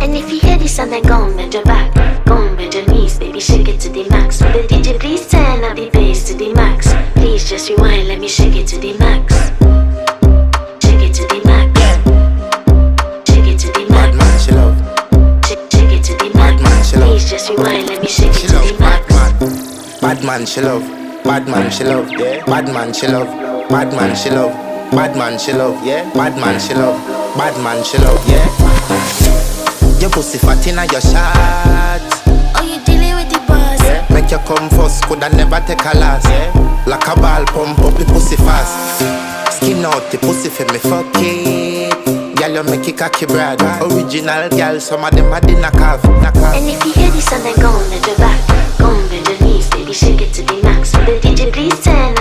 And if you hear this and then go on bend your back, go on bend your knees, baby, shake it to the max. Will the DJ please turn up the bass to the max? Please just rewind, let me shake it to the max. Shake it to the max. Shake it to the max. Bad man, she love. Shake it to the max. Bad man, she love. Please just rewind, let me shake it She to love the max. bad man, she love. Bad man, she love. Yeah. Bad man, she love. Bad man, she love. Bad man, she love. Yeah. Bad man, she love. Bad man, she love. Yeah. Your pussy fat inna your shot. Oh, you dealing with the boss? Yeah. Make you come first, coulda never take a last. Yeah. Like a ball, pump up the pussy fast. Skin out the pussy for me, fuck it. Girl, you make it cocky brad. Original girl, some of them are the knock off. And if you hear this and then go on bend your back, go on bend your knees, baby, shake it to the max. Will the DJ please turn